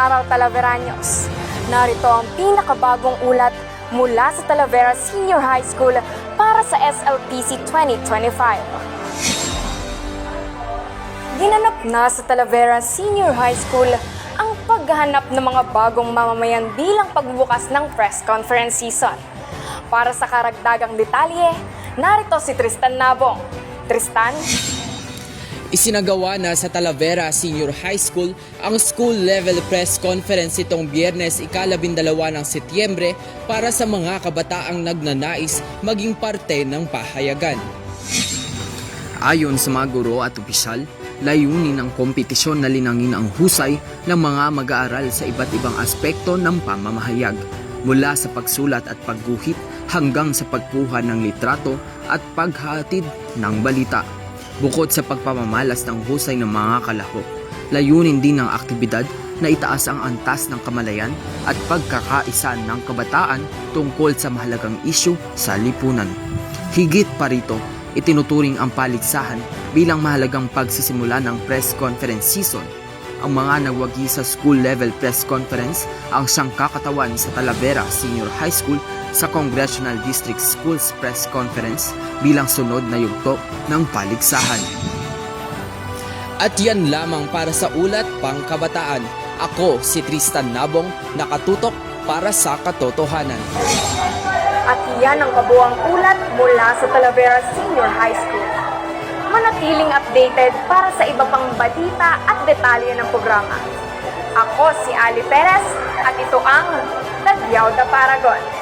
araw, Talaveranos. Narito ang pinakabagong ulat mula sa Talavera Senior High School para sa SLPC 2025. Ginanap na sa Talavera Senior High School ang paghahanap ng mga bagong mamamayan bilang pagbubukas ng press conference season. Para sa karagdagang detalye, narito si Tristan Nabong. Tristan? Isinagawa na sa Talavera Senior High School ang school-level press conference itong Biyernes, ika-12 ng Setyembre para sa mga kabataang nagnanais maging parte ng pahayagan. Ayon sa mga guro at opisyal, layunin ng kompetisyon na linangin ang husay ng mga mag-aaral sa iba't ibang aspekto ng pamamahayag, mula sa pagsulat at pagguhit hanggang sa pagkuha ng litrato at paghatid ng balita. Bukod sa pagpamamalas ng husay ng mga kalahok, layunin din ng aktibidad na itaas ang antas ng kamalayan at pagkakaisa ng kabataan tungkol sa mahalagang isyu sa lipunan. Higit pa rito, itinuturing ang paligsahan bilang mahalagang pagsisimula ng press conference season. Ang mga nagwagi sa school-level press conference ang siyang kakatawan sa Talavera Senior High School sa Congressional District Schools Press Conference bilang sunod na yugto ng paligsahan. At yan lamang para sa Ulat Pangkabataan. Ako si Tristan Nabong, nakatutok para sa katotohanan. At yan ang kabuang ulat mula sa Talavera Senior High School. Manatiling updated para sa iba pang balita at detalye ng programa. Ako si Ali Perez at ito ang Tagyaw da Paragon.